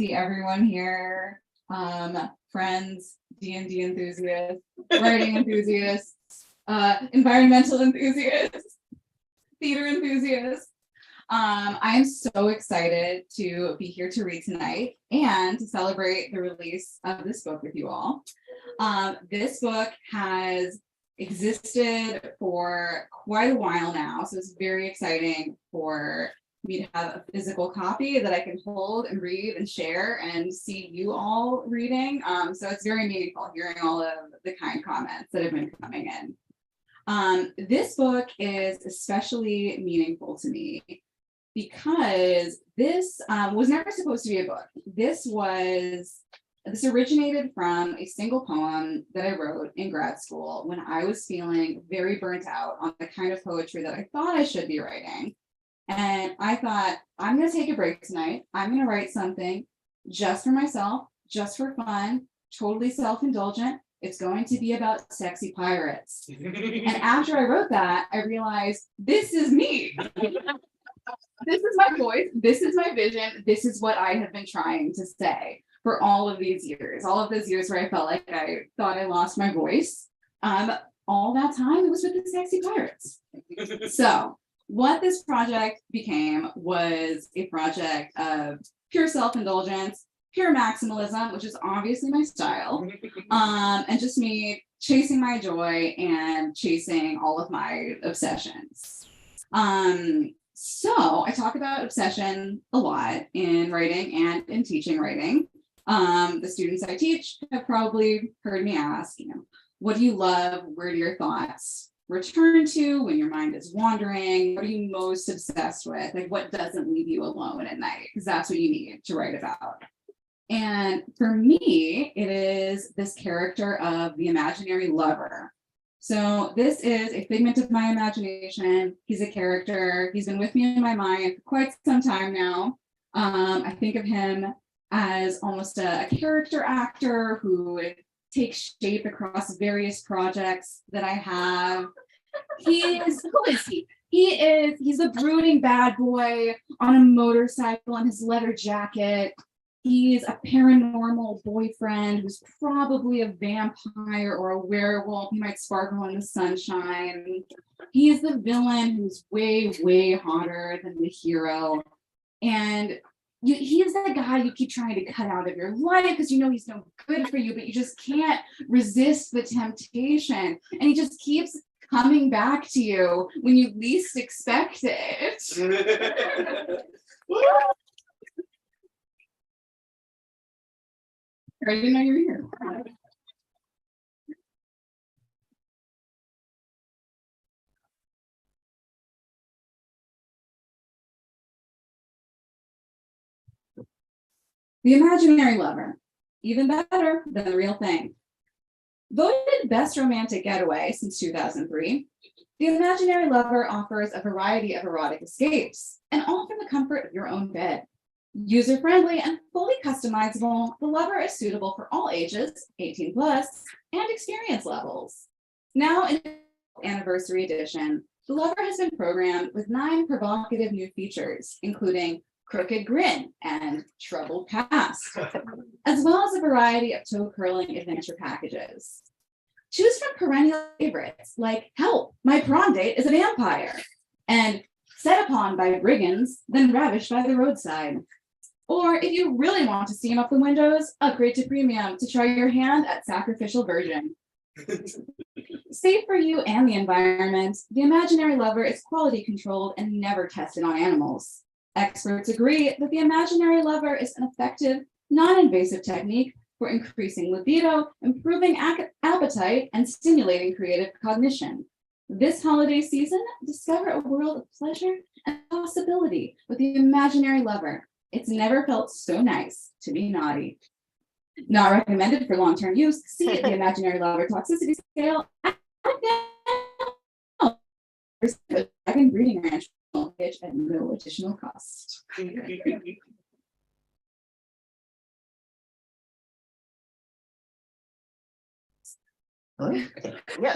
see everyone here. Friends, D&D enthusiasts, writing enthusiasts, environmental enthusiasts, theater enthusiasts. I am so excited to be here to read tonight and to celebrate the release of this book with you all. This book has existed for quite a while now, so it's very exciting for me to have a physical copy that I can hold and read and share and see you all reading. So it's very meaningful hearing all of the kind comments that have been coming in. This book is especially meaningful to me because this was never supposed to be a book. This originated from a single poem that I wrote in grad school when I was feeling very burnt out on the kind of poetry that I thought I should be writing. And I thought, I'm going to take a break tonight. I'm going to write something just for myself, just for fun, totally self-indulgent. It's going to be about sexy pirates. And after I wrote that, I realized this is me. This is my voice. This is my vision. This is what I have been trying to say for all of these years, all of those years where I felt like I thought I lost my voice. All that time it was with the sexy pirates. So what this project became was a project of pure self-indulgence, pure maximalism, which is obviously my style, and just me chasing my joy and chasing all of my obsessions. So I talk about obsession a lot in writing and in teaching writing. The students I teach have probably heard me ask, what do you love? Where do your thoughts return to when your mind is wandering? What are you most obsessed with? Like, what doesn't leave you alone at night? Because that's what you need to write about. And for me, it is this character of the imaginary lover. So this is a figment of my imagination. He's a character. He's been with me in my mind for quite some time now. I think of him as almost a character actor who takes shape across various projects that I have. Who is he? He's a brooding bad boy on a motorcycle in his leather jacket. He's a paranormal boyfriend who's probably a vampire or a werewolf. He might sparkle in the sunshine. He is the villain who's way, way hotter than the hero. And he is that guy you keep trying to cut out of your life because you know he's no good for you, but you just can't resist the temptation. And he just keeps coming back to you when you least expect it. I didn't know you were here. The imaginary lover, even better than the real thing. Voted best romantic getaway since 2003, The Imaginary Lover offers a variety of erotic escapes, and all from the comfort of your own bed. User-friendly and fully customizable, the Lover is suitable for all ages, 18 plus, and experience levels. Now in anniversary edition, the Lover has been programmed with 9 provocative new features, including Crooked Grin and Troubled Past, as well as a variety of toe-curling adventure packages. Choose from perennial favorites like Help, My Prom Date is a Vampire, and Set Upon by Brigands, then Ravished by the Roadside. Or if you really want to steam up the windows, upgrade to Premium to try your hand at Sacrificial Virgin. Safe for you and the environment, the Imaginary Lover is quality controlled and never tested on animals. Experts agree that the Imaginary Lover is an effective, non-invasive technique for increasing libido, improving appetite, and stimulating creative cognition. This holiday season, discover a world of pleasure and possibility with the Imaginary Lover. It's never felt so nice to be naughty. Not recommended for long-term use. See the Imaginary Lover toxicity scale. Second breeding ranch pitch at no additional cost. Yes,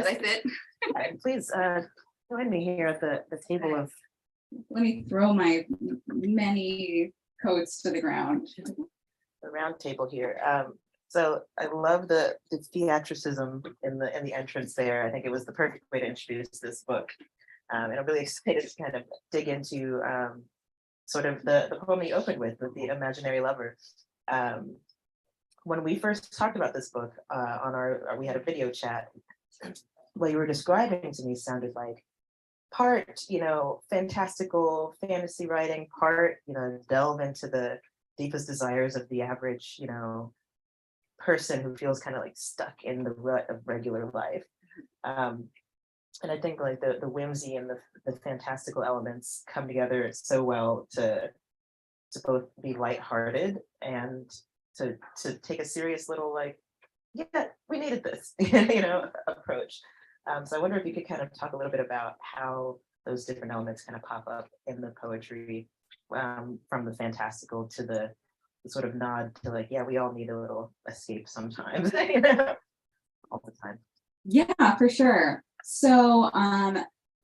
I sit. Please join me here at the table of. Let me throw my many coats to the ground. round table here. So I love the theatricism in the entrance there. I think it was the perfect way to introduce this book. And I'm really excited to kind of dig into sort of the poem you opened with the imaginary lover. When we first talked about this book on we had a video chat. What you were describing to me sounded like part, fantastical fantasy writing, part, delve into the deepest desires of the average, person who feels kind of like stuck in the rut of regular life. And I think like the whimsy and the fantastical elements come together so well to both be lighthearted and to take a serious little like, yeah, we needed this, approach. So I wonder if you could kind of talk a little bit about how those different elements kind of pop up in the poetry, from the fantastical to the sort of nod to like, yeah, we all need a little escape sometimes, all the time. Yeah, for sure. So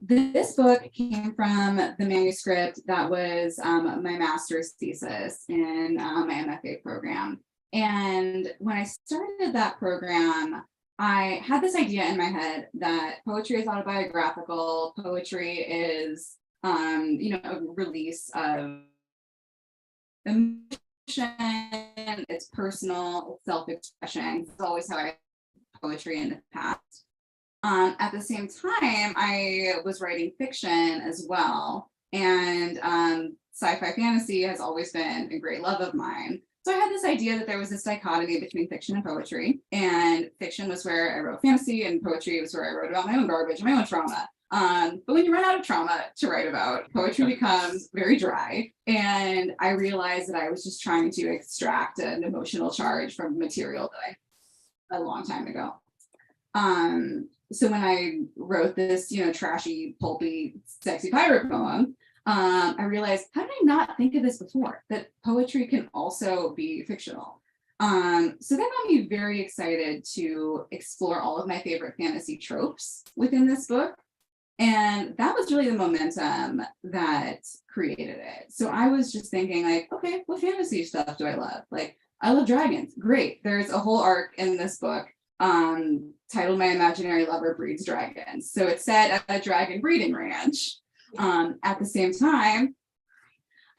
this book came from the manuscript that was my master's thesis in my MFA program. And when I started that program, I had this idea in my head that poetry is autobiographical. Poetry is, a release of emotion. It's personal, it's self-expression. It's always how I read poetry in the past. At the same time, I was writing fiction as well, and sci-fi fantasy has always been a great love of mine. So I had this idea that there was this dichotomy between fiction and poetry, and fiction was where I wrote fantasy, and poetry was where I wrote about my own garbage, my own trauma. But when you run out of trauma to write about, poetry becomes very dry. And I realized that I was just trying to extract an emotional charge from material that I a long time ago. So when I wrote this, trashy, pulpy, sexy pirate poem, I realized, how did I not think of this before? That poetry can also be fictional. So that got me very excited to explore all of my favorite fantasy tropes within this book. And that was really the momentum that created it. So I was just thinking like, okay, what fantasy stuff do I love? Like, I love dragons. Great. There's a whole arc in this book titled My Imaginary Lover Breeds Dragons. So it's set at a dragon breeding ranch. At the same time,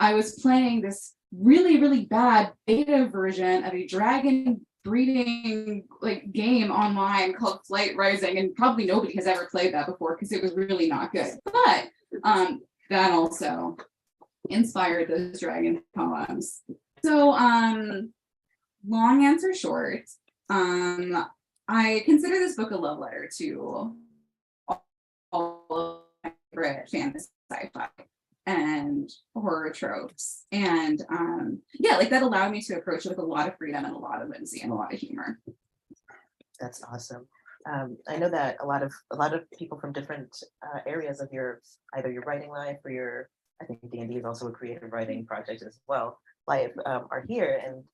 I was playing this really, really bad beta version of a dragon breeding game online called Flight Rising, and probably nobody has ever played that before because it was really not good. But that also inspired those dragon poems. So long answer short, I consider this book a love letter to all of my favorite fantasy, sci-fi, and horror tropes. And that allowed me to approach it with a lot of freedom and a lot of whimsy and a lot of humor. That's awesome. I know that a lot of people from different areas of either your writing life or I think D&D is also a creative writing project as well, are here. And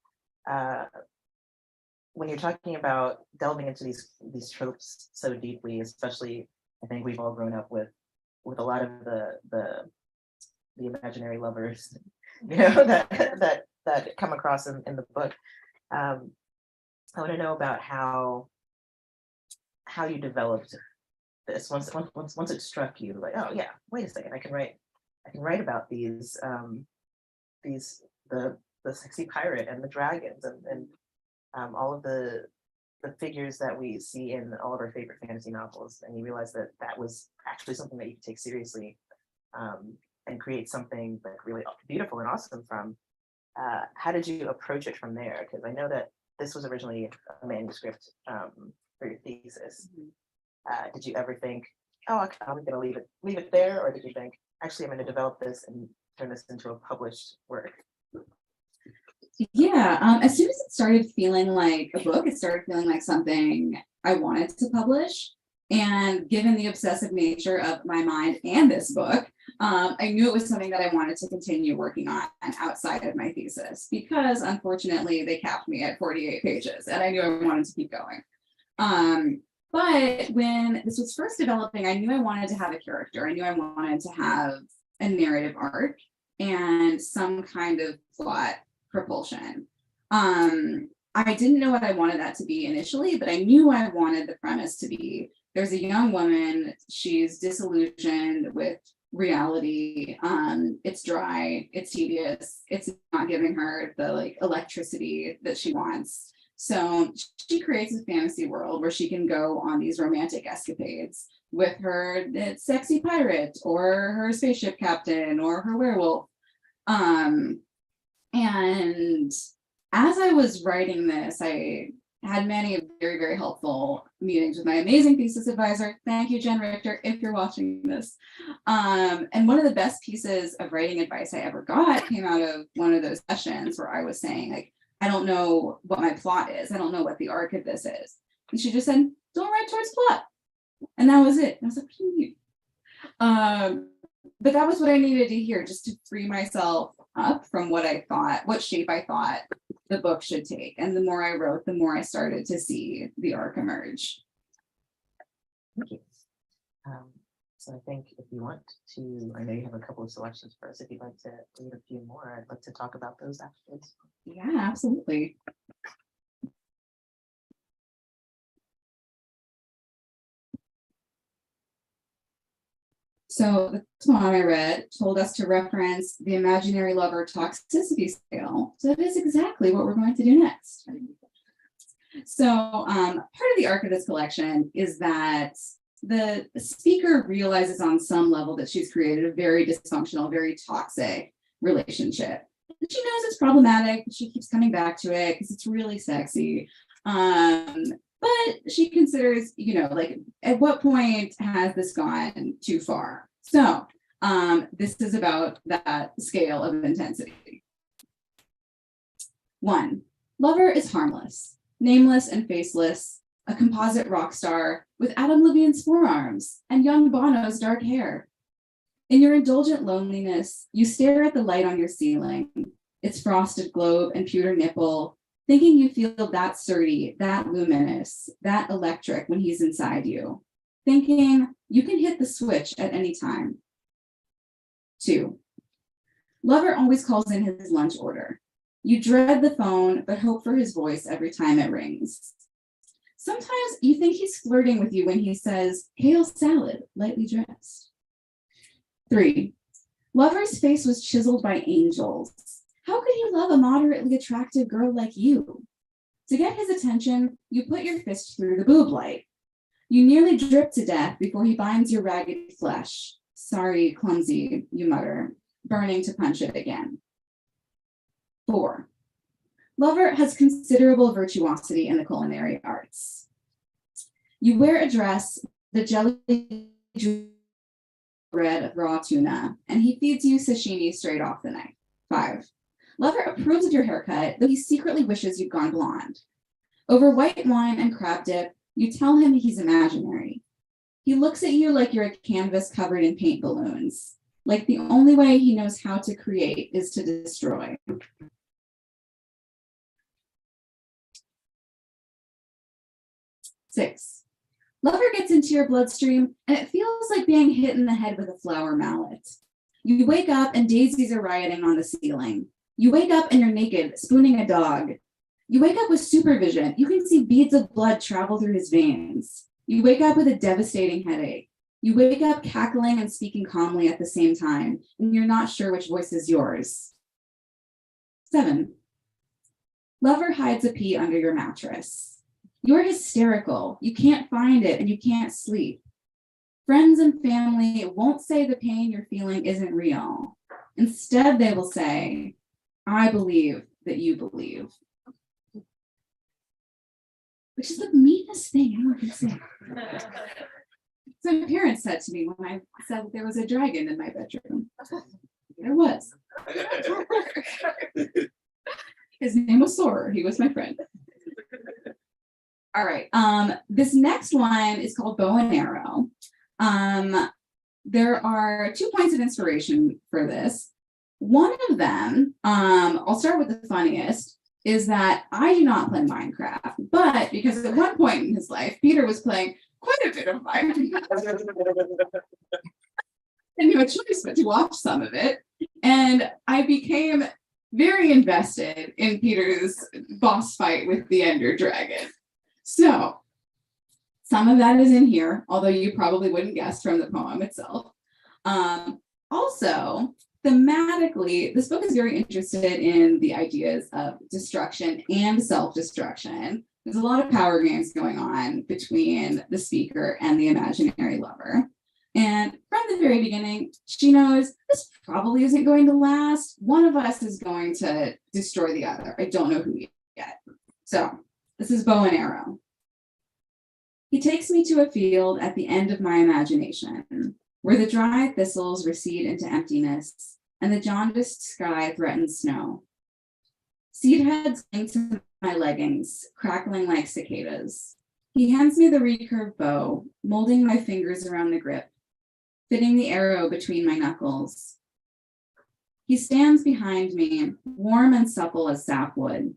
when you're talking about delving into these tropes so deeply, especially, I think we've all grown up with a lot of the imaginary lovers, that come across in the book. I want to know about how you developed this once it struck you, like, oh yeah, wait a second, I can write about these the sexy pirate and the dragons and all of the figures that we see in all of our favorite fantasy novels, and you realize that was actually something that you could take seriously, and create something like really beautiful and awesome from. How did you approach it from there? Because I know that this was originally a manuscript for your thesis. Did you ever think, oh, I'm going to leave it there, or did you think, actually, I'm going to develop this and turn this into a published work? Yeah, as soon as it started feeling like a book, it started feeling like something I wanted to publish. And given the obsessive nature of my mind and this book, I knew it was something that I wanted to continue working on outside of my thesis, because unfortunately they capped me at 48 pages and I knew I wanted to keep going. But when this was first developing, I knew I wanted to have a character. I knew I wanted to have a narrative arc and some kind of plot propulsion. I didn't know what I wanted that to be initially, but I knew I wanted the premise to be there's a young woman, she's disillusioned with reality. It's dry, it's tedious, it's not giving her the like electricity that she wants. So she creates a fantasy world where she can go on these romantic escapades with her sexy pirate or her spaceship captain or her werewolf. And as I was writing this, I had many very, very helpful meetings with my amazing thesis advisor. Thank you, Jen Richter, if you're watching this. And one of the best pieces of writing advice I ever got came out of one of those sessions where I was saying, like, I don't know what my plot is. I don't know what the arc of this is. And she just said, don't write towards plot. And that was it. And I was like, but that was what I needed to hear, just to free myself up from what I thought, what shape I thought the book should take. And the more I wrote, the more I started to see the arc emerge. Thank you. So I think if you want to, I know you have a couple of selections for us. If you'd like to read a few more, I'd like to talk about those afterwards. Yeah, absolutely. So the poem I read told us to reference the imaginary lover toxicity scale. So that is exactly what we're going to do next. So part of the arc of this collection is that the speaker realizes on some level that she's created a very dysfunctional, very toxic relationship. And she knows it's problematic, but she keeps coming back to it because it's really sexy. But she considers, like, at what point has this gone too far? So this is about that scale of intensity. 1, lover is harmless, nameless and faceless, a composite rock star with Adam Levine's forearms and young Bono's dark hair. In your indulgent loneliness, you stare at the light on your ceiling, its frosted globe and pewter nipple, thinking you feel that sturdy, that luminous, that electric when he's inside you, thinking you can hit the switch at any time. 2, lover always calls in his lunch order. You dread the phone, but hope for his voice every time it rings. Sometimes you think he's flirting with you when he says, kale salad, lightly dressed. 3, lover's face was chiseled by angels. How could he love a moderately attractive girl like you? To get his attention, you put your fist through the boob light. You nearly drip to death before he binds your ragged flesh. Sorry, clumsy, you mutter, burning to punch it again. 4, lover has considerable virtuosity in the culinary arts. You wear a dress, the jelly bread of raw tuna, and he feeds you sashimi straight off the knife. 5, lover approves of your haircut, though he secretly wishes you'd gone blonde. Over white wine and crab dip, you tell him he's imaginary. He looks at you like you're a canvas covered in paint balloons, like the only way he knows how to create is to destroy. 6, lover gets into your bloodstream and it feels like being hit in the head with a flower mallet. You wake up and daisies are rioting on the ceiling. You wake up and you're naked, spooning a dog. You wake up with supervision. You can see beads of blood travel through his veins. You wake up with a devastating headache. You wake up cackling and speaking calmly at the same time, and you're not sure which voice is yours. 7, lover hides a pee under your mattress. You're hysterical. You can't find it and you can't sleep. Friends and family won't say the pain you're feeling isn't real. Instead, they will say, I believe that you believe. Which is the meanest thing anyone can say. So my parents said to me when I said that there was a dragon in my bedroom. There was. His name was Sorer. He was my friend. All right. This next one is called Bow and Arrow. There are 2 points of inspiration for this. One of them, I'll start with the funniest, is that I do not play Minecraft, but because at one point in his life, Peter was playing quite a bit of Minecraft. And no choice but to watch some of it. And I became very invested in Peter's boss fight with the Ender Dragon. So some of that is in here, although you probably wouldn't guess from the poem itself. Also, thematically, this book is very interested in the ideas of destruction and self-destruction. There's a lot of power games going on between the speaker and the imaginary lover. And from the very beginning, she knows this probably isn't going to last. One of us is going to destroy the other. I don't know who yet. So this is bow and arrow. He takes me to a field at the end of my imagination, where the dry thistles recede into emptiness and the jaundiced sky threatens snow. Seed heads cling to my leggings, crackling like cicadas. He hands me the recurved bow, molding my fingers around the grip, fitting the arrow between my knuckles. He stands behind me, warm and supple as sapwood.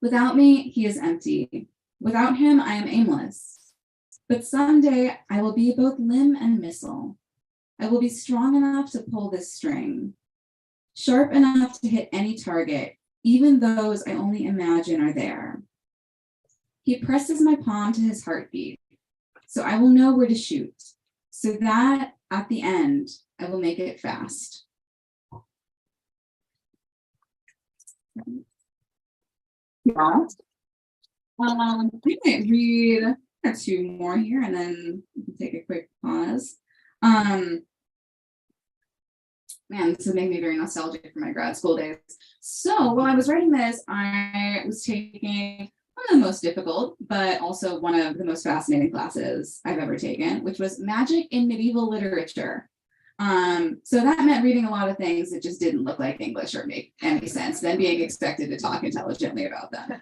Without me, he is empty. Without him, I am aimless. But someday I will be both limb and missile. I will be strong enough to pull this string, sharp enough to hit any target, even those I only imagine are there. He presses my palm to his heartbeat, so I will know where to shoot, so that at the end, I will make it fast. Yeah. I might read two more here and then we can take a quick pause. Man, this is making me very nostalgic for my grad school days. So while I was writing this, I was taking one of the most difficult, but also one of the most fascinating classes I've ever taken, which was Magic in Medieval Literature. So that meant reading a lot of things that just didn't look like English or make any sense, then being expected to talk intelligently about them.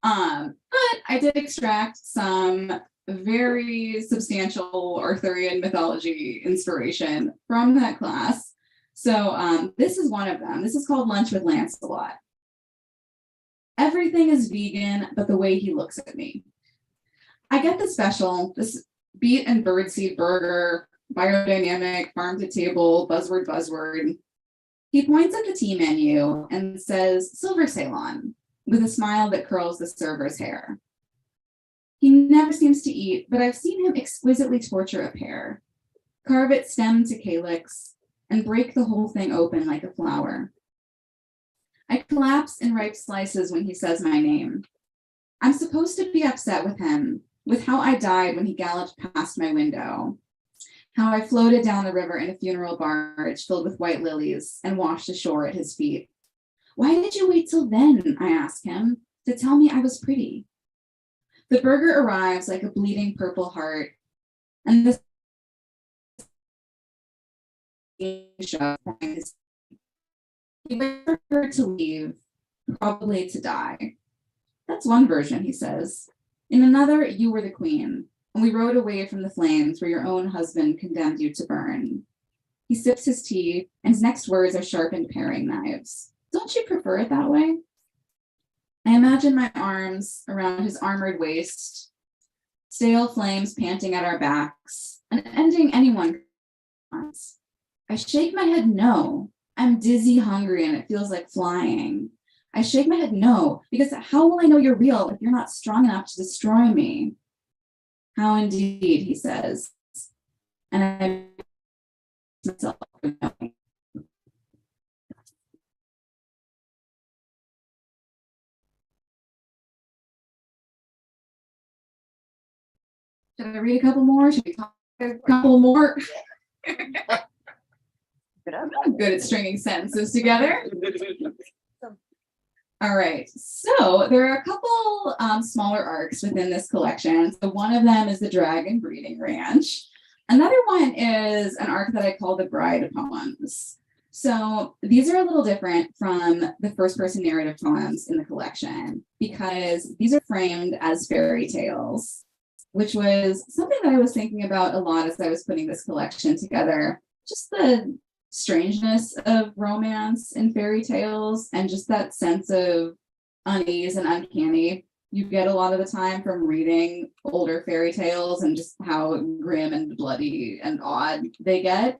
But I did extract some very substantial Arthurian mythology inspiration from that class. So this is one of them. This is called Lunch with Lancelot. Everything is vegan, but the way he looks at me. I get the special, this beet and birdseed burger, biodynamic, farm to table, buzzword. He points at the tea menu and says, Silver Ceylon, with a smile that curls the server's hair. He never seems to eat, but I've seen him exquisitely torture a pear, carve its stem to calyx, and break the whole thing open like a flower. I collapse in ripe slices when he says my name. I'm supposed to be upset with him, with how I died when he galloped past my window, how I floated down the river in a funeral barge filled with white lilies and washed ashore at his feet. Why did you wait till then, I ask him, to tell me I was pretty? The burger arrives like a bleeding purple heart, and the he waits for her to leave, probably to die. That's one version, he says. In another, you were the queen, and we rode away from the flames where your own husband condemned you to burn. He sips his tea, and his next words are sharpened paring knives. Don't you prefer it that way? I imagine my arms around his armored waist, stale flames panting at our backs, and ending anyone wants. I shake my head no. I'm dizzy, hungry, and it feels like flying. I shake my head no, because how will I know you're real if you're not strong enough to destroy me? How indeed, he says. And I myself knowing. Should I read a couple more? Should we talk a couple more? I'm good at stringing sentences together. All right, so there are a couple smaller arcs within this collection. So one of them is the Dragon Breeding Ranch. Another one is an arc that I call the Bride Poems. So these are a little different from the first person narrative poems in the collection because these are framed as fairy tales, which was something that I was thinking about a lot as I was putting this collection together. Just the strangeness of romance in fairy tales and just that sense of unease and uncanny you get a lot of the time from reading older fairy tales and just how grim and bloody and odd they get.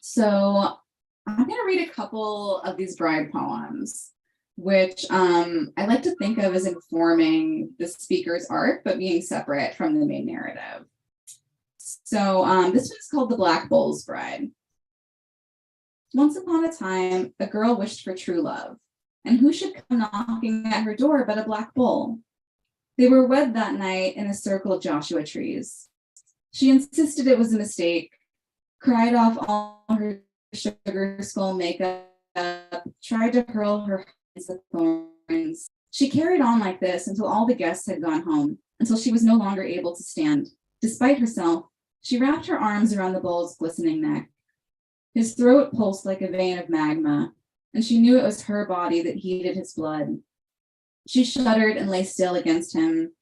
So I'm going to read a couple of these bride poems, which I like to think of as informing the speaker's arc, but being separate from the main narrative. So this one's called The Black Bull's Bride. Once upon a time, a girl wished for true love, and who should come knocking at her door but a black bull? They were wed that night in a circle of Joshua trees. She insisted it was a mistake, cried off all her sugar skull makeup, tried to hurl her hands of thorns. She carried on like this until all the guests had gone home, until she was no longer able to stand. Despite herself, she wrapped her arms around the bull's glistening neck. His throat pulsed like a vein of magma, and she knew it was her body that heated his blood. She shuddered and lay still against him,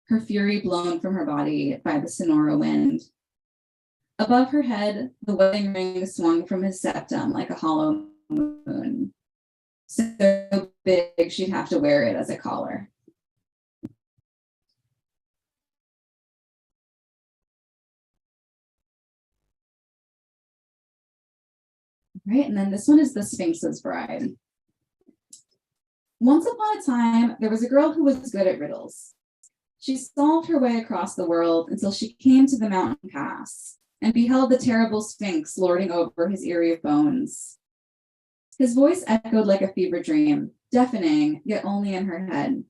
her fury blown from her body by the Sonora wind. Above her head, the wedding ring swung from his septum like a hollow moon, so big she'd have to wear it as a collar. Right, and then this one is The Sphinx's Bride. Once upon a time, there was a girl who was good at riddles. She solved her way across the world until she came to the mountain pass and beheld the terrible Sphinx lording over his eyrie of bones. His voice echoed like a fever dream, deafening, yet only in her head.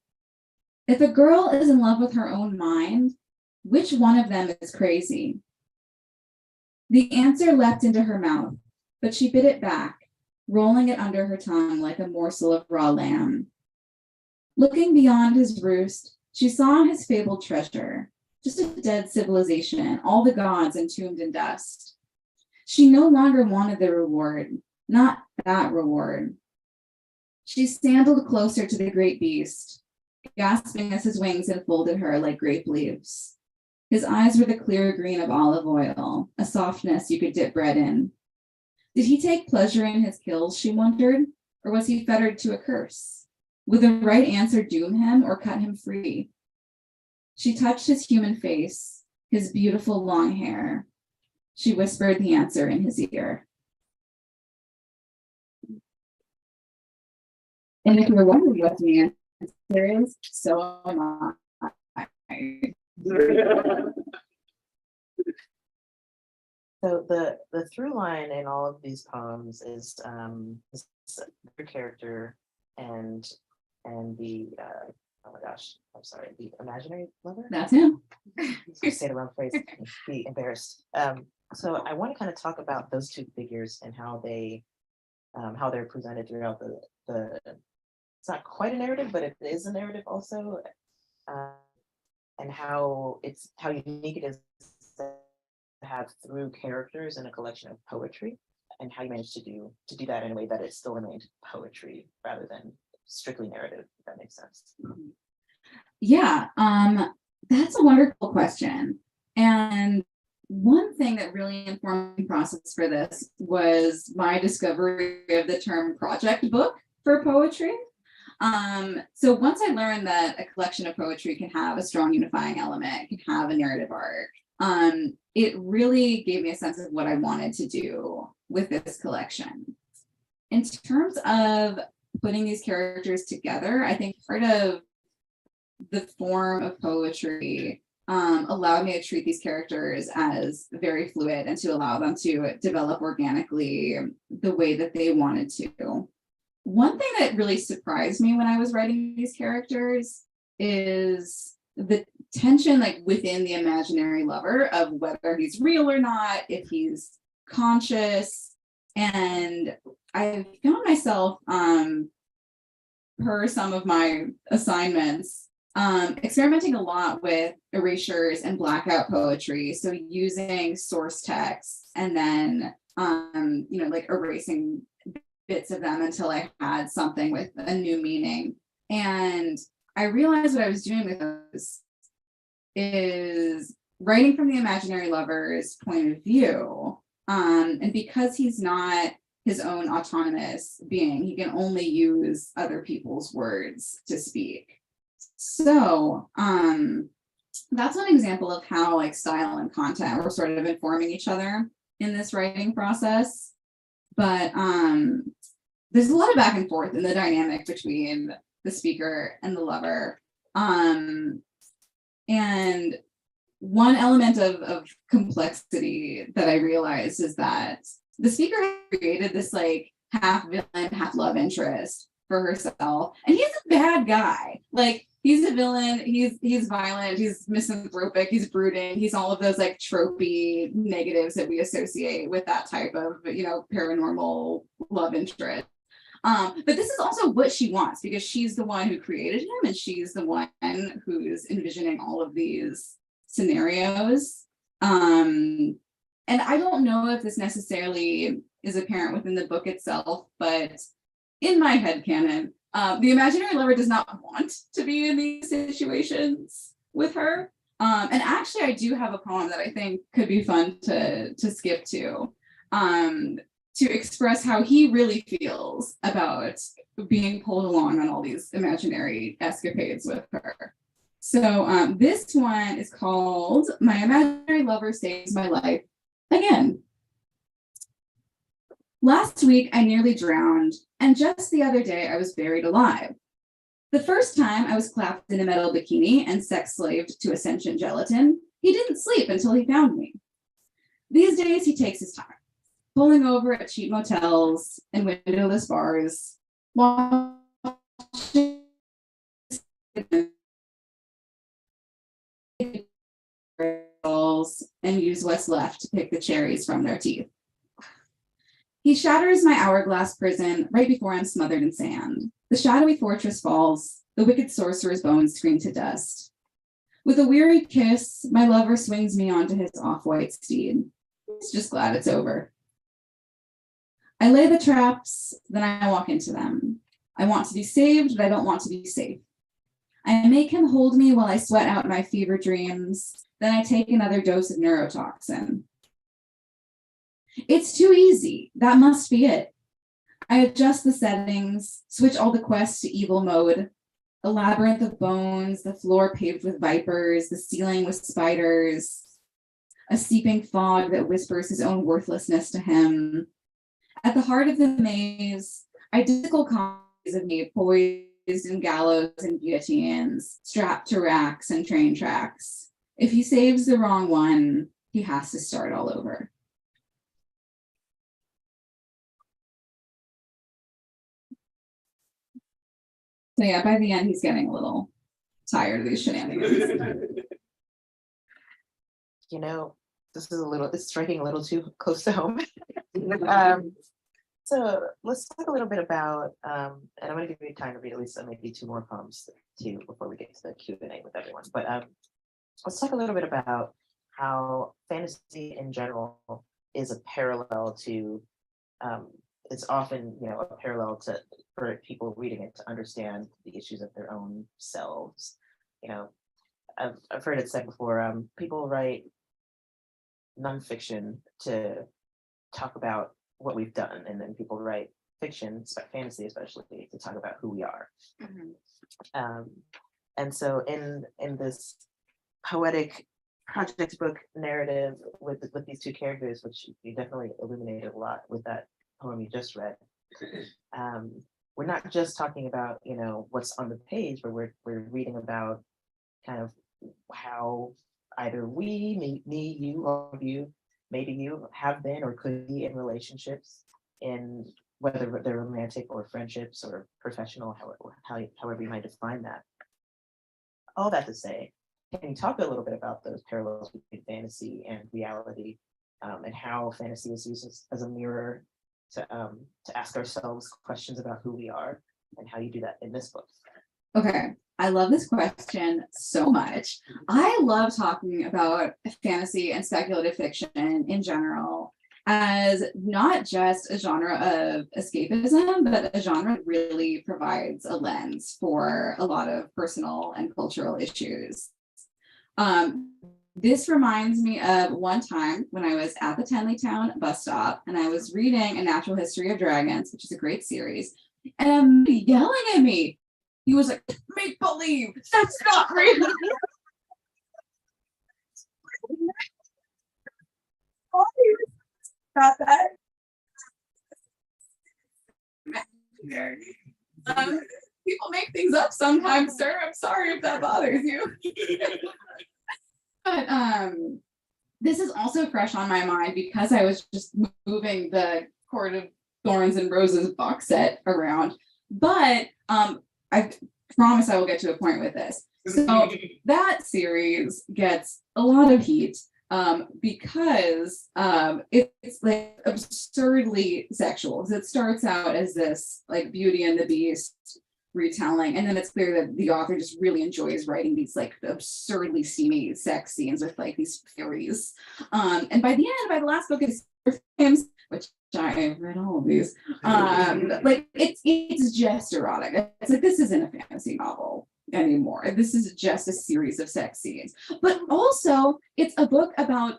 If a girl is in love with her own mind, which one of them is crazy? The answer leapt into her mouth, but she bit it back, rolling it under her tongue like a morsel of raw lamb. Looking beyond his roost, she saw his fabled treasure, just a dead civilization, all the gods entombed in dust. She no longer wanted the reward, not that reward. She sandaled closer to the great beast, gasping as his wings enfolded her like grape leaves. His eyes were the clear green of olive oil, a softness you could dip bread in. Did he take pleasure in his kills, she wondered, or was he fettered to a curse? Would the right answer doom him or cut him free? She touched his human face, his beautiful long hair. She whispered the answer in his ear. And if you're wondering what the answer is, so am I. So the through line in all of these poems is the character and the oh my gosh, I'm sorry, the imaginary lover. That's him. I say the wrong phrase, be embarrassed. So I want to kind of talk about those two figures and how they're presented throughout the. It's not quite a narrative, but it is a narrative also, and how unique it is to have through characters in a collection of poetry, and how you managed to do that in a way that it still remained poetry rather than strictly narrative, if that makes sense. Yeah, that's a wonderful question. And one thing that really informed the process for this was my discovery of the term project book for poetry. So once I learned that a collection of poetry can have a strong unifying element, can have a narrative arc, it really gave me a sense of what I wanted to do with this collection. In terms of putting these characters together, I think part of the form of poetry allowed me to treat these characters as very fluid and to allow them to develop organically the way that they wanted to. One thing that really surprised me when I was writing these characters is the tension like within the imaginary lover of whether he's real or not, if he's conscious. And I found myself, per some of my assignments, experimenting a lot with erasures and blackout poetry. So using source text and then, like erasing bits of them until I had something with a new meaning. And I realized what I was doing with those is writing from the imaginary lover's point of view. And because he's not his own autonomous being, he can only use other people's words to speak. So that's one example of how like style and content were sort of informing each other in this writing process. But there's a lot of back and forth in the dynamic between the speaker and the lover. And one element of complexity that I realized is that the speaker created this like half villain, half love interest for herself. And he's a bad guy. Like he's a villain, he's violent, he's misanthropic, he's brooding, he's all of those like tropey negatives that we associate with that type of, paranormal love interest. But this is also what she wants because she's the one who created him and she's the one who's envisioning all of these scenarios. And I don't know if this necessarily is apparent within the book itself, but in my headcanon, the imaginary lover does not want to be in these situations with her. And actually, I do have a poem that I think could be fun to skip to express how he really feels about being pulled along on all these imaginary escapades with her. So this one is called My Imaginary Lover Saves My Life Again. Last week, I nearly drowned, and just the other day, I was buried alive. The first time I was clapped in a metal bikini and sex slaved to Ascension gelatin, he didn't sleep until he found me. These days, he takes his time, pulling over at cheap motels and windowless bars, watching and use what's left to pick the cherries from their teeth. He shatters my hourglass prison right before I'm smothered in sand. The shadowy fortress falls, the wicked sorcerer's bones scream to dust. With a weary kiss, my lover swings me onto his off-white steed. He's just glad it's over. I lay the traps, then I walk into them. I want to be saved, but I don't want to be safe. I make him hold me while I sweat out my fever dreams. Then I take another dose of neurotoxin. It's too easy. That must be it. I adjust the settings, switch all the quests to evil mode. A labyrinth of bones, the floor paved with vipers, the ceiling with spiders, a seeping fog that whispers his own worthlessness to him. At the heart of the maze, identical copies of me poised in gallows and guillotines, strapped to racks and train tracks. If he saves the wrong one, he has to start all over. So yeah, by the end, he's getting a little tired of these shenanigans. It's striking a little too close to home. So let's talk a little bit about, and I'm going to give you time to read at least maybe two more poems too before we get to the Q&A with everyone. But let's talk a little bit about how fantasy in general is a parallel to, it's often, a parallel to for people reading it to understand the issues of their own selves. I've heard it said before, people write nonfiction to talk about what we've done, and then people write fiction, fantasy especially, to talk about who we are. Mm-hmm. And so in this poetic project book narrative with these two characters, which you definitely illuminated a lot with that poem you just read, we're not just talking about what's on the page, but we're reading about kind of how either we, me, you, all of you, maybe you have been or could be in relationships, in whether they're romantic or friendships or professional, however you might define that. All that to say, can you talk a little bit about those parallels between fantasy and reality, and how fantasy is used as a mirror to ask ourselves questions about who we are, and how you do that in this book? Okay, I love this question so much. I love talking about fantasy and speculative fiction in general as not just a genre of escapism, but a genre that really provides a lens for a lot of personal and cultural issues. This reminds me of one time when I was at the Tenleytown bus stop and I was reading A Natural History of Dragons, which is a great series, and yelling at me. He was like, make believe, that's not real. Not that. there. People make things up sometimes, sir. I'm sorry if that bothers you. But this is also fresh on my mind because I was just moving the Court of Thorns and Roses box set around. But I promise I will get to a point with this. So that series gets a lot of heat because it's like absurdly sexual. So it starts out as this like Beauty and the Beast retelling, and then it's clear that the author just really enjoys writing these like absurdly steamy sex scenes with like these fairies. And by the end, by the last book is Flames, which I've read all of these. Like it's just erotic. It's like this isn't a fantasy novel anymore. This is just a series of sex scenes. But also it's a book about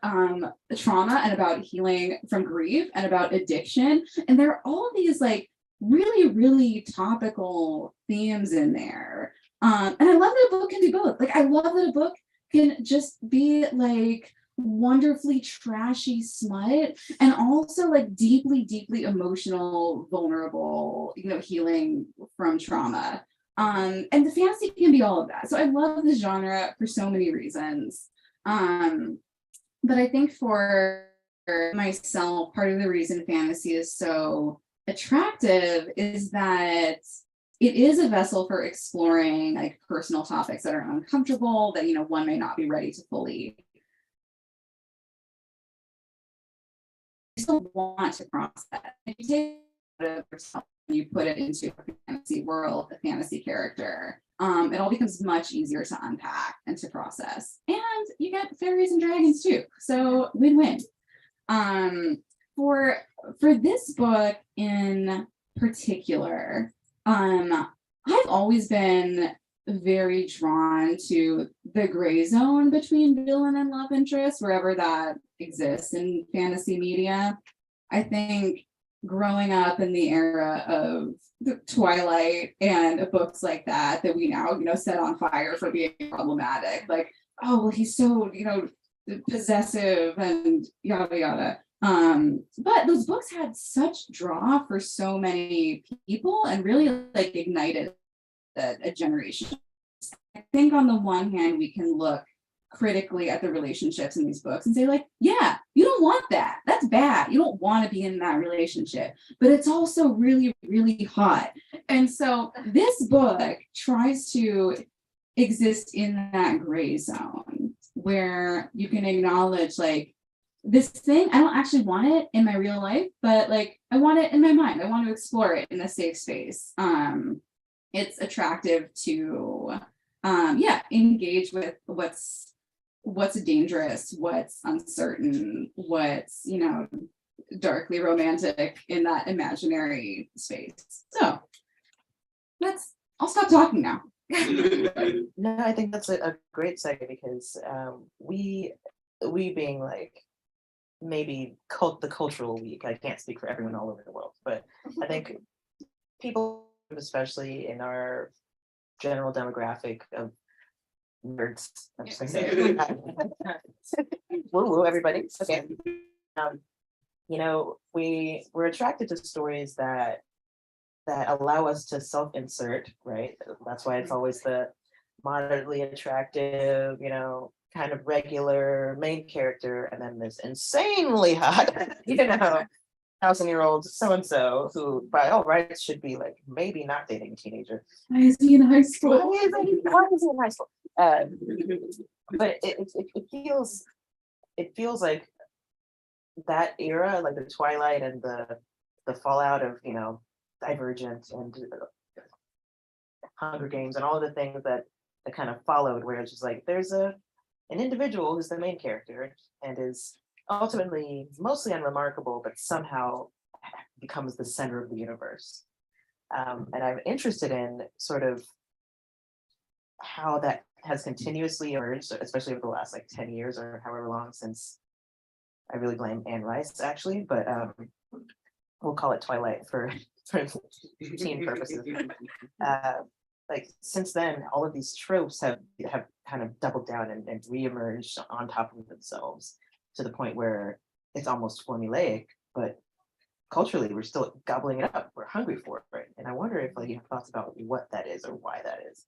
trauma and about healing from grief and about addiction. And there are all these like really, really topical themes in there. And I love that a book can do both. Like I love that a book can just be like wonderfully trashy smut and also like deeply, deeply emotional, vulnerable, healing from trauma. And the fantasy can be all of that. So I love the genre for so many reasons. But I think for myself, part of the reason fantasy is so attractive is that it is a vessel for exploring like personal topics that are uncomfortable that one may not be ready to fully. You still want to process. If you take it out of yourself and you put it into a fantasy world, a fantasy character, it all becomes much easier to unpack and to process. And you get fairies and dragons too. So win-win. For this book in particular, I've always been very drawn to the gray zone between villain and love interest, wherever that exists in fantasy media. I think growing up in the era of the Twilight and books like that we now, set on fire for being problematic. Like, oh, well, he's so, possessive and yada, yada. But those books had such draw for so many people and really like ignited a generation. I think on the one hand, we can look critically at the relationships in these books and say like, yeah, you don't want that. That's bad. You don't want to be in that relationship, but it's also really, really hot. And so this book tries to exist in that gray zone where you can acknowledge like, this thing, I don't actually want it in my real life, but like I want it in my mind. I want to explore it in a safe space. It's attractive to engage with what's dangerous, what's uncertain, what's darkly romantic in that imaginary space. So I'll stop talking now. No, I think that's a great segue because we being like maybe the cultural week. I can't speak for everyone all over the world, but I think people, especially in our general demographic of nerds, I'm just gonna say it. Woo, everybody. Okay. We're attracted to stories that allow us to self-insert, right? That's why it's always the moderately attractive, kind of regular main character, and then this insanely hot, 1,000-year-old so-and-so who by all rights should be like maybe not dating a teenager. Why is he in high school? Why is he in high school? But it feels like that era, like the Twilight and the fallout of Divergent and Hunger Games and all the things that kind of followed, where it's just like there's an individual who's the main character and is ultimately mostly unremarkable, but somehow becomes the center of the universe. And I'm interested in sort of how that has continuously emerged, especially over the last like 10 years or however long since. I really blame Anne Rice actually, but we'll call it Twilight for team purposes. Like since then, all of these tropes have kind of doubled down and reemerged on top of themselves to the point where it's almost formulaic, but culturally we're still gobbling it up. We're hungry for it. And I wonder if like you have thoughts about what that is or why that is.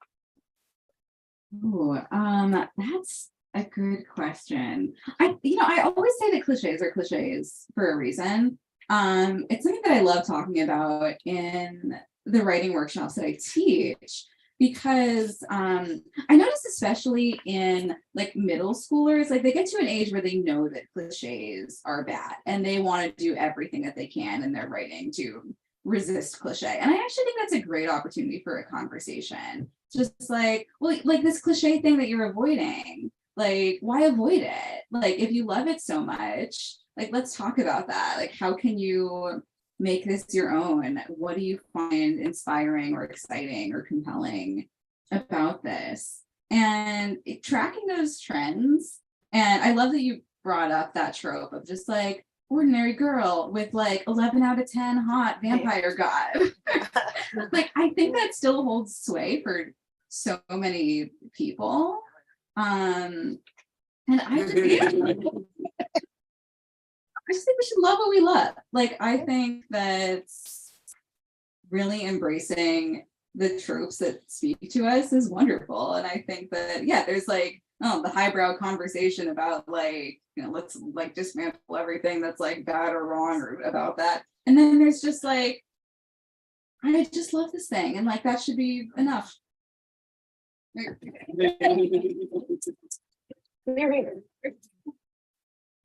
Ooh, that's a good question. I always say that cliches are cliches for a reason. It's something that I love talking about in the writing workshops that I teach because I notice especially in like middle schoolers, like they get to an age where they know that cliches are bad and they want to do everything that they can in their writing to resist cliche. And I actually think that's a great opportunity for a conversation. Just like, well, like this cliche thing that you're avoiding, like, why avoid it? Like, if you love it so much, like, let's talk about that. Like, how can you make this your own? What do you find inspiring or exciting or compelling about this? And tracking those trends. And I love that you brought up that trope of just like, ordinary girl with like 11 out of 10 hot vampire god. Like I think that still holds sway for so many people. And I just think we should love what we love. Like I think that's really embracing the tropes that speak to us is wonderful. And I think that there's like the highbrow conversation about like, let's like dismantle everything that's like bad or wrong or about that. And then there's just like, I just love this thing. And like, that should be enough. I'm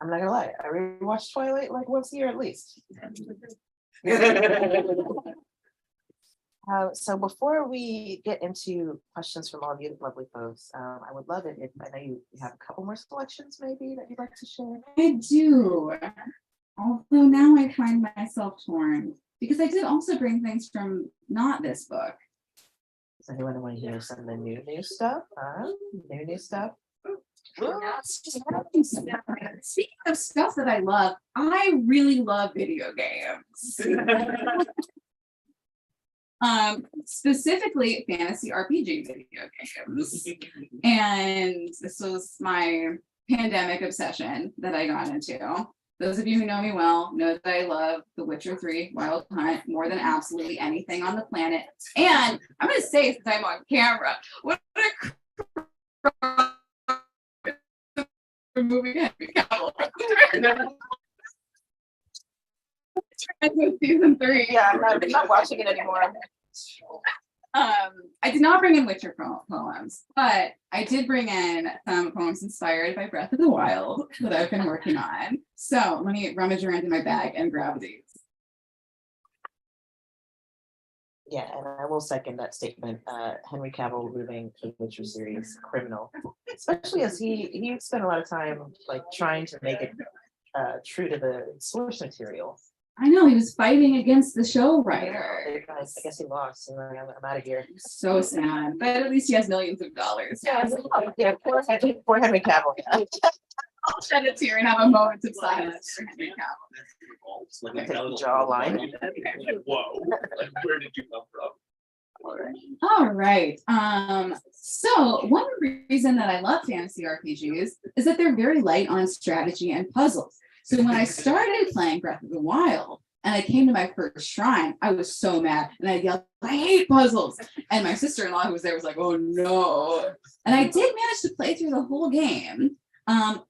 not gonna lie, I rewatch Twilight like once a year at least. So before we get into questions from all of you lovely folks, I would love it if I know you have a couple more selections maybe that you'd like to share. I do. Although now I find myself torn because I did also bring things from not this book. Does anyone want to hear some of the new stuff? New stuff? Speaking of stuff that I love, I really love video games. Specifically fantasy RPG video games. And this was my pandemic obsession that I got into. Those of you who know me well know that I love The Witcher 3 Wild Hunt more than absolutely anything on the planet. And I'm going to say since I'm on camera, what a movie Henry Cavill. Season 3. Yeah, I'm not watching it anymore. I did not bring in Witcher poems, but I did bring in some poems inspired by Breath of the Wild that I've been working on. So let me rummage around in my bag and grab these. Yeah, and I will second that statement. Henry Cavill moving the Witcher series, criminal, especially as he spent a lot of time like trying to make it true to the source material. I know he was fighting against the show writer. I guess he lost. And I'm out of here. So sad, but at least he has millions of dollars. Yeah, poor Henry Cavill. I'll shed a tear and have a moment of silence for Henry Cavill. Jawline. Whoa! Where did you come from? All right. So one reason that I love fantasy RPGs is that they're very light on strategy and puzzles. So when I started playing Breath of the Wild and I came to my first shrine, I was so mad and I yelled, I hate puzzles. And my sister-in-law who was there was like, oh no. And I did manage to play through the whole game.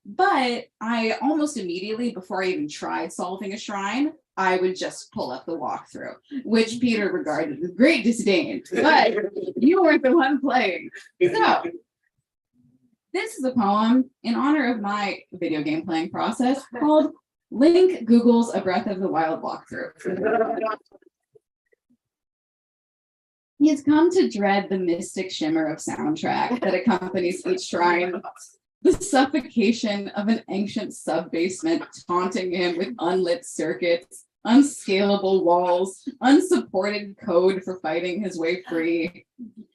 But I almost immediately, before I even tried solving a shrine, I would just pull up the walkthrough, which Peter regarded with great disdain. But you weren't the one playing. So this is a poem in honor of my video game playing process called Link Googles a Breath of the Wild walkthrough. He has come to dread the mystic shimmer of soundtrack that accompanies each shrine, the suffocation of an ancient sub-basement taunting him with unlit circuits, unscalable walls, unsupported code for fighting his way free.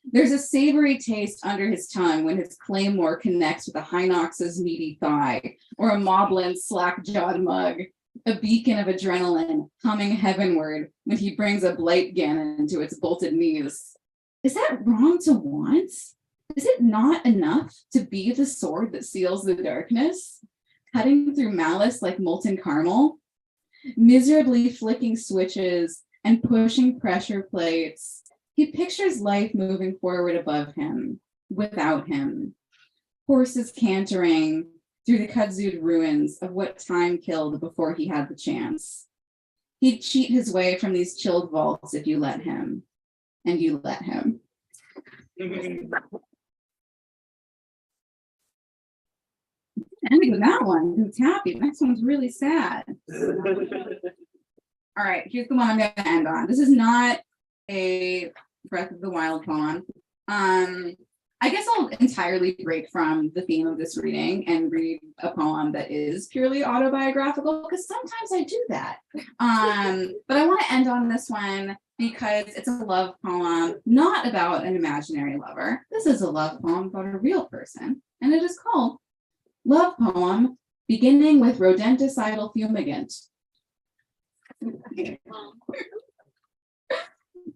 There's a savory taste under his tongue when his claymore connects with a Hinox's meaty thigh, or a Moblin's slack-jawed mug, a beacon of adrenaline humming heavenward when he brings a blight Ganon to its bolted knees. Is that wrong to want? Is it not enough to be the sword that seals the darkness, cutting through malice like molten caramel? Miserably flicking switches and pushing pressure plates, he pictures life moving forward above him, without him. Horses cantering through the kudzued ruins of what time killed before he had the chance. He'd cheat his way from these chilled vaults if you let him. And you let him. Ending with that one. It's happy. Next one's really sad. All right, here's the one I'm going to end on. This is not a Breath of the Wild poem. I guess I'll entirely break from the theme of this reading and read a poem that is purely autobiographical, because sometimes I do that. But I want to end on this one because it's a love poem, not about an imaginary lover. This is a love poem about a real person, and it is called Love Poem, beginning with Rodenticidal Fumigant.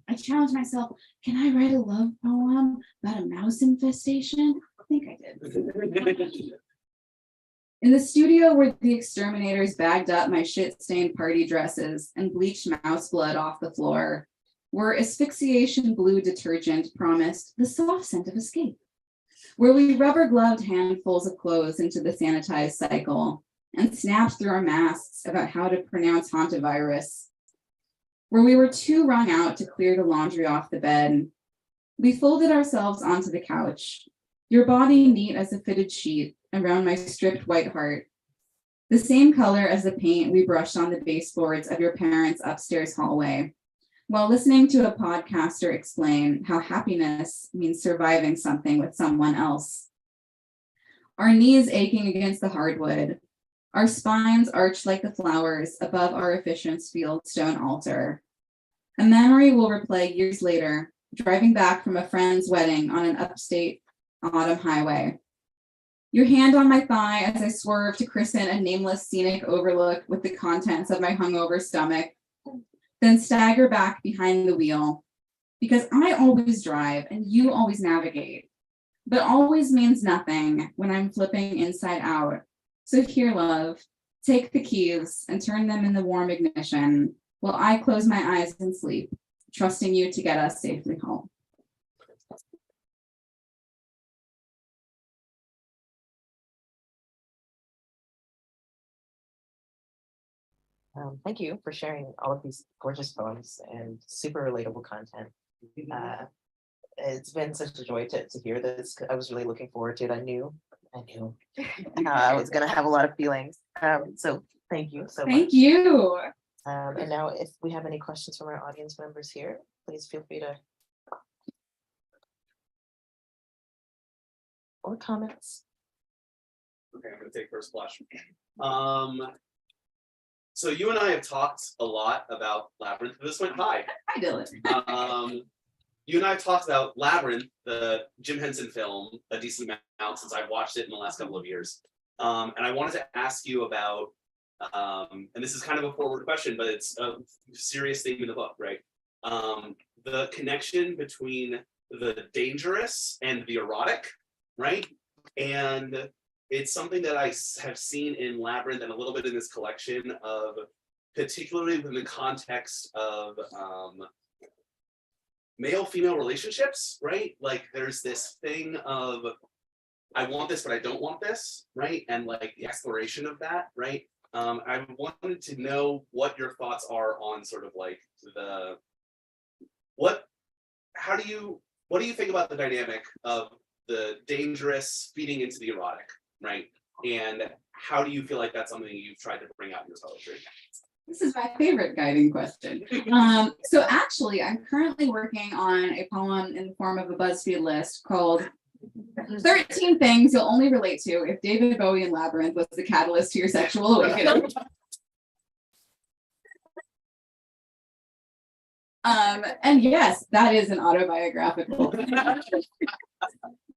I challenged myself, can I write a love poem about a mouse infestation? I think I did. In the studio where the exterminators bagged up my shit-stained party dresses and bleached mouse blood off the floor, where asphyxiation blue detergent promised the soft scent of escape, where we rubber-gloved handfuls of clothes into the sanitized cycle and snapped through our masks about how to pronounce hantavirus, where we were too wrung out to clear the laundry off the bed, we folded ourselves onto the couch, your body neat as a fitted sheet around my stripped white heart, the same color as the paint we brushed on the baseboards of your parents' upstairs hallway, while listening to a podcaster explain how happiness means surviving something with someone else. Our knees aching against the hardwood, our spines arched like the flowers above our efficient fieldstone altar. A memory will replay years later, driving back from a friend's wedding on an upstate autumn highway. Your hand on my thigh as I swerve to christen a nameless scenic overlook with the contents of my hungover stomach, then stagger back behind the wheel, because I always drive and you always navigate, but always means nothing when I'm flipping inside out. So here, love, take the keys and turn them in the warm ignition while I close my eyes and sleep, trusting you to get us safely home. Thank you for sharing all of these gorgeous poems and super relatable content. It's been such a joy to hear this. I was really looking forward to it. I knew I was going to have a lot of feelings. So thank you so much. Thank you. And now if we have any questions from our audience members here, please feel free to. Or comments. Okay, I'm gonna take first blush. So you and I have talked a lot about Labyrinth. This went high. Hi, Dylan. You and I have talked about Labyrinth, the Jim Henson film, a decent amount since I've watched it in the last couple of years. And I wanted to ask you about, and this is kind of a forward question, but it's a serious theme in the book, right? The connection between the dangerous and the erotic, right? And it's something that I have seen in Labyrinth and a little bit in this collection of, particularly within the context of male-female relationships, right? Like there's this thing of, I want this, but I don't want this, right? And like the exploration of that, right? I wanted to know what your thoughts are on sort of like what do you think about the dynamic of the dangerous feeding into the erotic, right? And how do you feel like that's something you've tried to bring out in your poetry? This is my favorite guiding question. So actually, I'm currently working on a poem in the form of a BuzzFeed list called 13 Things You'll Only Relate to If David Bowie in Labyrinth Was the Catalyst to Your Sexual Awakening. And yes, that is an autobiographical.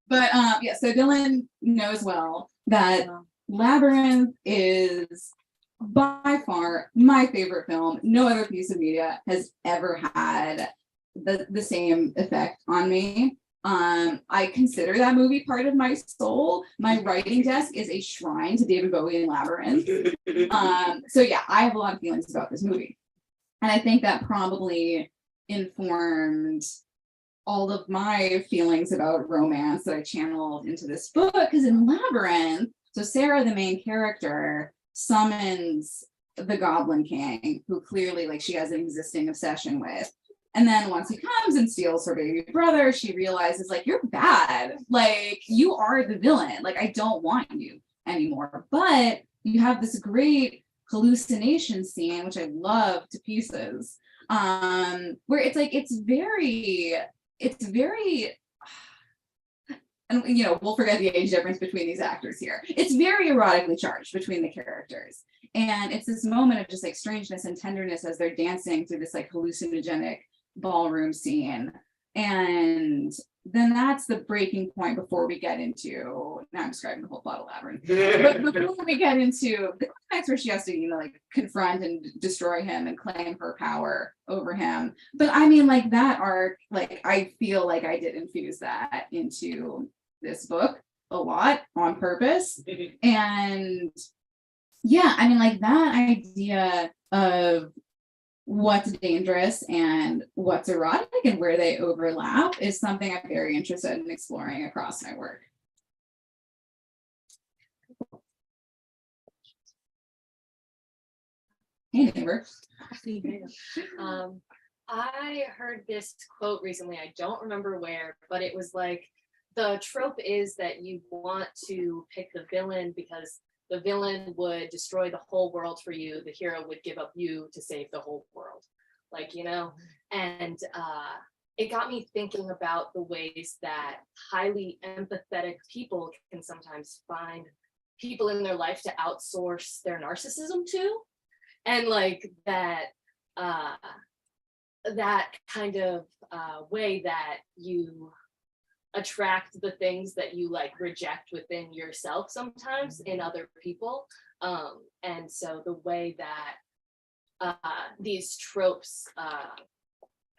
But yeah, so Dylan knows well that Labyrinth is by far my favorite film. No other piece of media has ever had the same effect on me. I consider that movie part of my soul. My writing desk is a shrine to David Bowie and Labyrinth. So yeah, I have a lot of feelings about this movie. And I think that probably informed all of my feelings about romance that I channeled into this book. Because in Labyrinth, so Sarah, the main character, summons the Goblin King, who clearly like she has an existing obsession with. And then once he comes and steals her baby brother, she realizes like, you're bad. Like you are the villain. Like I don't want you anymore. But you have this great hallucination scene, which I love to pieces, where it's like, it's very, and you know, we'll forget the age difference between these actors here. It's very erotically charged between the characters. And it's this moment of just like strangeness and tenderness as they're dancing through this like hallucinogenic ballroom scene. And then that's the breaking point before we get into, now I'm describing the whole plot of Labyrinth, but before we get into the climax where she has to, you know, like confront and destroy him and claim her power over him. But I mean, like that arc, like I feel like I did infuse that into this book a lot on purpose. And yeah, I mean, like that idea of what's dangerous and what's erotic and where they overlap is something I'm very interested in exploring across my work. Hey, neighbor. I heard this quote recently. I don't remember where, but it was like, the trope is that you want to pick the villain because the villain would destroy the whole world for you. The hero would give up you to save the whole world. Like, you know, and it got me thinking about the ways that highly empathetic people can sometimes find people in their life to outsource their narcissism to. And like that, that kind of way that you attract the things that you like reject within yourself sometimes in other people. And so the way that these tropes, I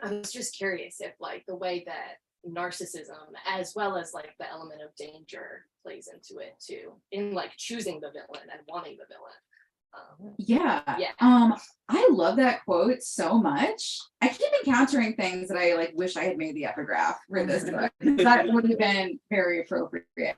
was just curious if like the way that narcissism as well as like the element of danger plays into it too, in like choosing the villain and wanting the villain. Yeah. I love that quote so much. I keep encountering things that I like wish I had made the epigraph for this book. That would have been very appropriate.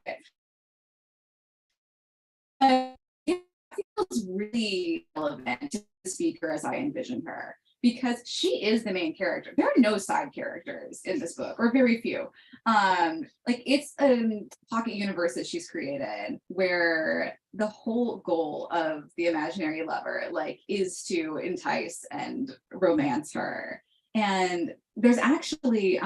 It feels really relevant to the speaker as I envision her, because she is the main character. There are no side characters in this book, or very few. Like it's a pocket universe that she's created where the whole goal of the imaginary lover like is to entice and romance her. And there's actually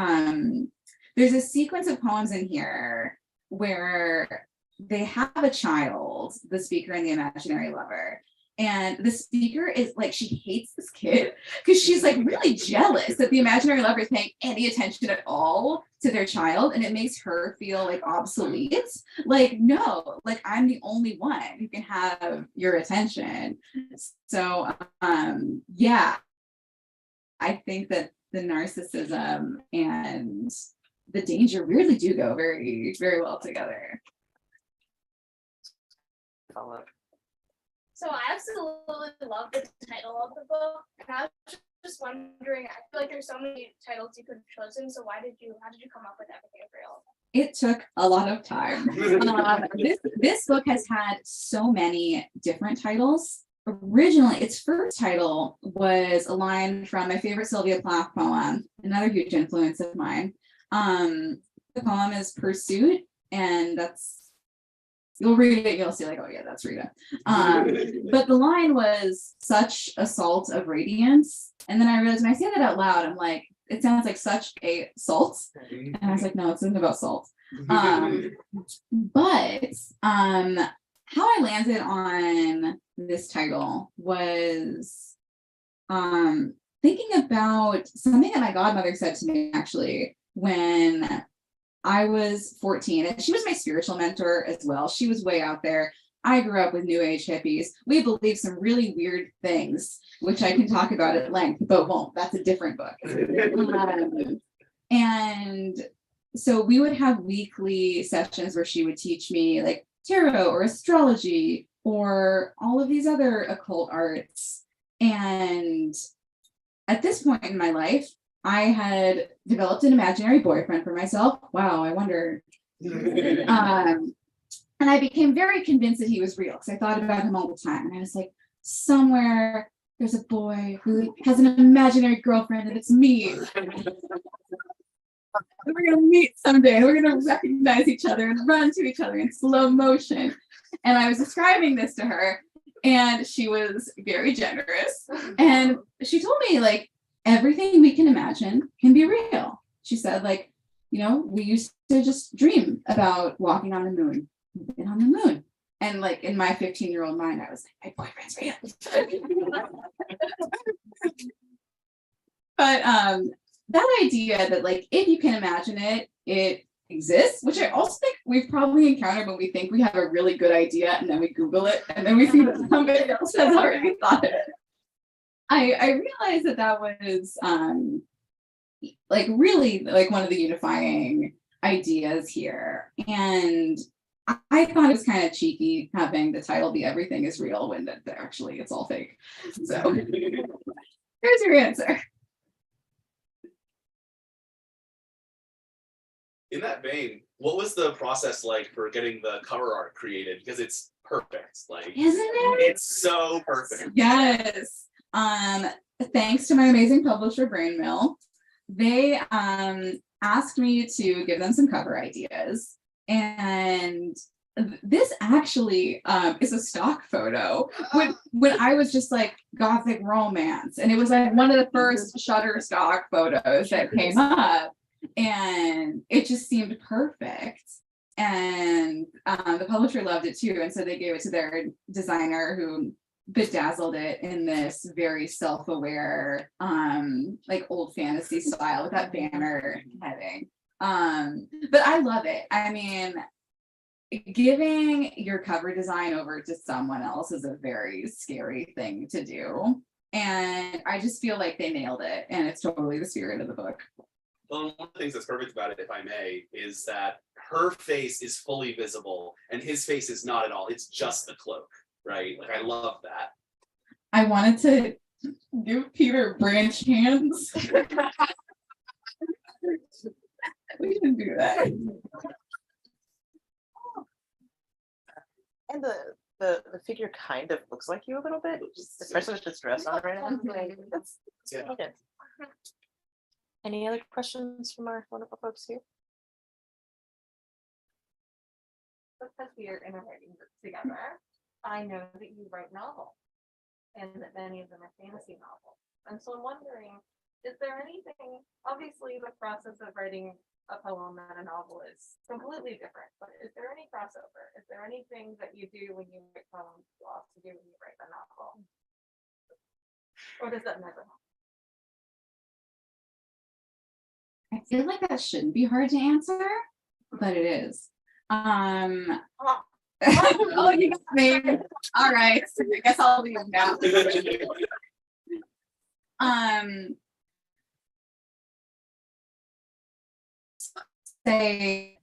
there's a sequence of poems in here where they have a child, the speaker and the imaginary lover. And the speaker is like, she hates this kid because she's like really jealous that the imaginary lover is paying any attention at all to their child. And it makes her feel like obsolete. Like, no, like I'm the only one who can have your attention. So yeah, I think that the narcissism and the danger really do go very, very well together. Follow up. So I absolutely love the title of the book, and I was just wondering, I feel like there's so many titles you could have chosen, so how did you come up with everything for all of them? It took a lot of time. This book has had so many different titles. Originally, its first title was a line from my favorite Sylvia Plath poem, another huge influence of mine. The poem is Pursuit, and that's, you'll read it, you'll see like, oh yeah, that's Rita. But the line was such a salt of radiance. And then I realized when I say that out loud, I'm like, it sounds like such a salt. And I was like, no, it's something about salt. But how I landed on this title was thinking about something that my godmother said to me actually when I was 14, and she was my spiritual mentor as well. She was way out there. I grew up with New Age hippies. We believe some really weird things, which I can talk about at length, but won't. That's a different book. And so we would have weekly sessions where she would teach me like tarot or astrology or all of these other occult arts. And at this point in my life, I had developed an imaginary boyfriend for myself. Wow, I wonder. And I became very convinced that he was real because I thought about him all the time. And I was like, somewhere there's a boy who has an imaginary girlfriend and it's me. We're gonna meet someday and we're gonna recognize each other and run to each other in slow motion. And I was describing this to her, and she was very generous. And she told me, like, everything we can imagine can be real. She said, like, we used to just dream about walking on the moon. We've been on the moon. And like in my 15-year-old mind, I was like, my boyfriend's real. But that idea that like if you can imagine it, it exists, which I also think we've probably encountered when we think we have a really good idea and then we Google it and then we see that somebody else has already thought of it. I realized that was like really like one of the unifying ideas here. And I thought it was kind of cheeky having the title be Everything is Real when actually it's all fake. So here's your answer. In that vein, what was the process like for getting the cover art created? Because it's perfect. Like, Isn't it? It's so perfect. Yes. Thanks to my amazing publisher, Brainmill. They asked me to give them some cover ideas. And this actually is a stock photo when I was just like gothic romance. And it was like one of the first Shutterstock photos that came up. And it just seemed perfect. And the publisher loved it too. And so they gave it to their designer who bedazzled it in this very self-aware, like old fantasy style with that banner heading. But I love it. I mean, giving your cover design over to someone else is a very scary thing to do. And I just feel like they nailed it. And it's totally the spirit of the book. Well, one of the things that's perfect about it, if I may, is that her face is fully visible and his face is not at all. It's just the cloak, right? Like, I love that. I wanted to give Peter branch hands. We didn't do that. And the figure kind of looks like you a little bit, especially with this dress on right now. That's Yeah. good. Any other questions from our wonderful folks here? Because we are in a writing group together, I know that you write novels, and that many of them are fantasy novels. And so I'm wondering, is there anything, obviously the process of writing a poem and a novel is completely different, but is there any crossover? Is there anything that you do when you write poems you also do when you write a novel? Or does that never happen? I feel like that shouldn't be hard to answer, but it is. Oh, you got me. All right. I guess I'll leave now. Say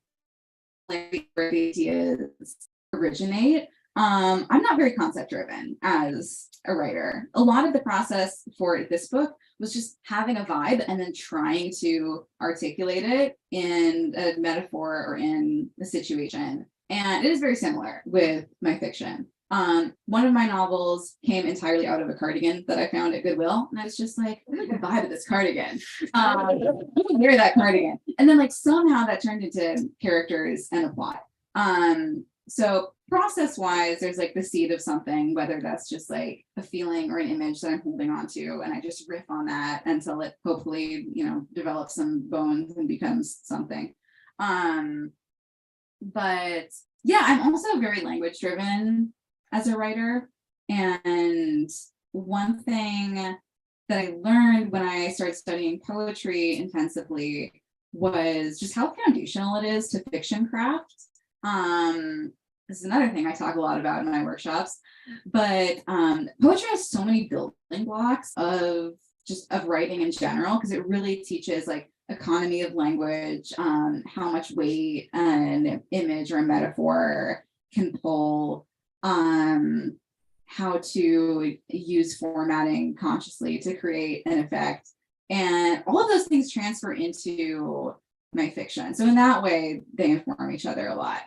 like where the ideas originate. I'm not very concept driven as a writer. A lot of the process for this book was just having a vibe and then trying to articulate it in a metaphor or in a situation. And it is very similar with my fiction. One of my novels came entirely out of a cardigan that I found at Goodwill. And I was just like, I like the vibe of this cardigan. You can wear that cardigan. And then like somehow that turned into characters and a plot. So process-wise, there's like the seed of something, whether that's just like a feeling or an image that I'm holding on to, and I just riff on that until it hopefully, develops some bones and becomes something. But yeah, I'm also very language driven as a writer. And one thing that I learned when I started studying poetry intensively was just how foundational it is to fiction craft. This is another thing I talk a lot about in my workshops, but poetry has so many building blocks of writing in general, because it really teaches like economy of language, how much weight an image or a metaphor can pull, how to use formatting consciously to create an effect. And all of those things transfer into my fiction. So in that way, they inform each other a lot.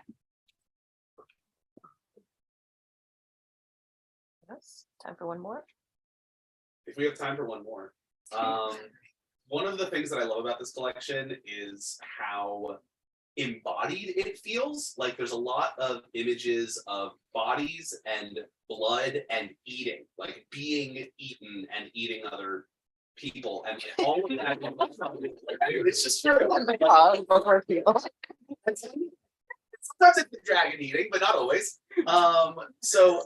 Yes, time for one more. If we have time for one more. One of the things that I love about this collection is how embodied it feels. Like there's a lot of images of bodies and blood and eating, like being eaten and eating other people, and all of that. It's just sometimes it's the dragon eating, but not always. So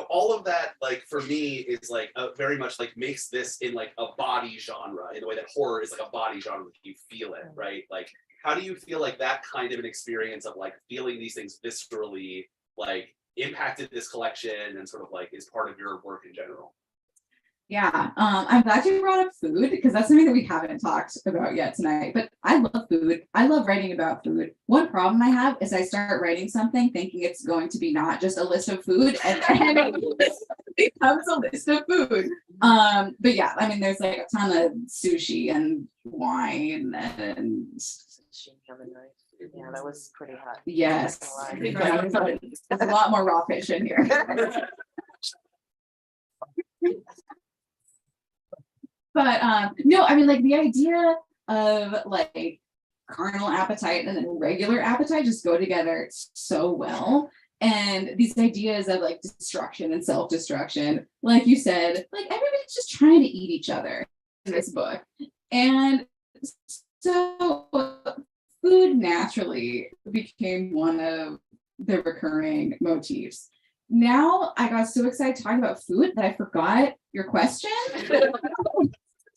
all of that, like for me, is like very much like makes this in like a body genre, in the way that horror is like a body genre. You feel it, right? Like, how do you feel like that kind of an experience of like feeling these things viscerally, like impacted this collection and sort of like is part of your work in general? Yeah, I'm glad you brought up food because that's something that we haven't talked about yet tonight. But I love food. I love writing about food. One problem I have is I start writing something thinking it's going to be not just a list of food, and then it becomes a list of food. But yeah, I mean, there's like a ton of sushi and wine and yeah, that was pretty hot. yes, there's a lot more raw fish in here. But no, I mean, like the idea of like carnal appetite and then regular appetite just go together so well. And these ideas of like destruction and self-destruction, like you said, like everybody's just trying to eat each other in this book. And so food naturally became one of the recurring motifs. Now I got so excited talking about food that I forgot your question.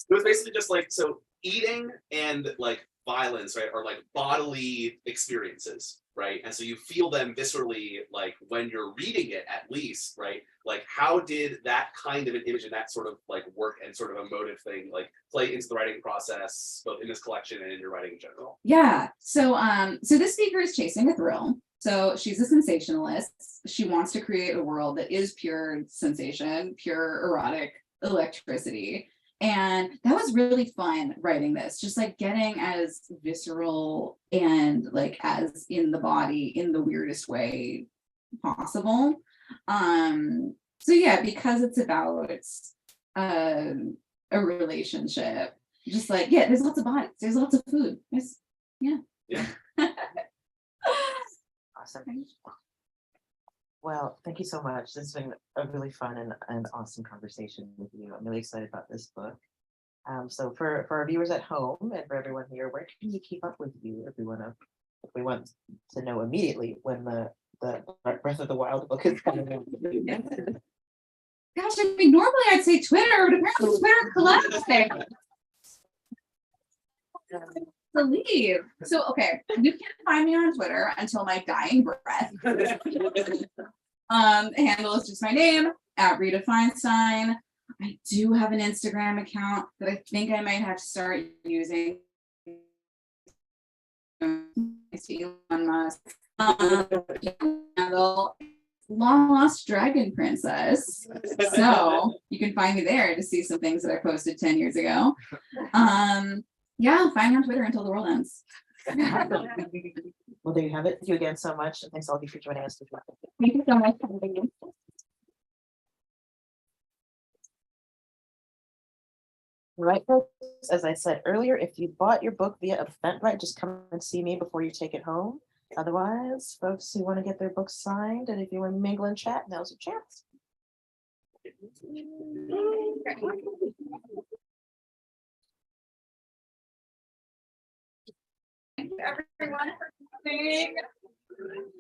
It was basically just like, so eating and like violence, right, are like bodily experiences, right? And so you feel them viscerally, like when you're reading it, at least, right? Like, how did that kind of an image and that sort of like work and sort of emotive thing like play into the writing process, both in this collection and in your writing in general? Yeah. So this speaker is chasing a thrill. So she's a sensationalist. She wants to create a world that is pure sensation, pure erotic electricity. And that was really fun writing this, just like getting as visceral and like as in the body in the weirdest way possible. So yeah, because it's about a relationship, just like, yeah, there's lots of bodies, there's lots of food. Yeah. Awesome. Well, thank you so much. This has been a really fun and awesome conversation with you. I'm really excited about this book. So for our viewers at home and for everyone here, where can you keep up with you if we want to know immediately when the Breath of the Wild book is coming out? Gosh, I mean, normally I'd say Twitter, but apparently Twitter collapsed. To leave. So okay, you can find me on Twitter until my dying breath. Handle is just my name at Rita Feinstein. I do have an Instagram account that I think I might have to start using. Elon Musk. Handle Long Lost Dragon Princess. So you can find me there to see some things that I posted 10 years ago. Yeah, find me on Twitter until the world ends. Well, there you have it. Thank you again so much. And thanks all of you for joining us. Thank you so much for having me. Right, folks, as I said earlier, if you bought your book via Eventbrite, just come and see me before you take it home. Otherwise, folks who want to get their books signed and if you want to mingle and chat, now's your chance. Thank you everyone for coming.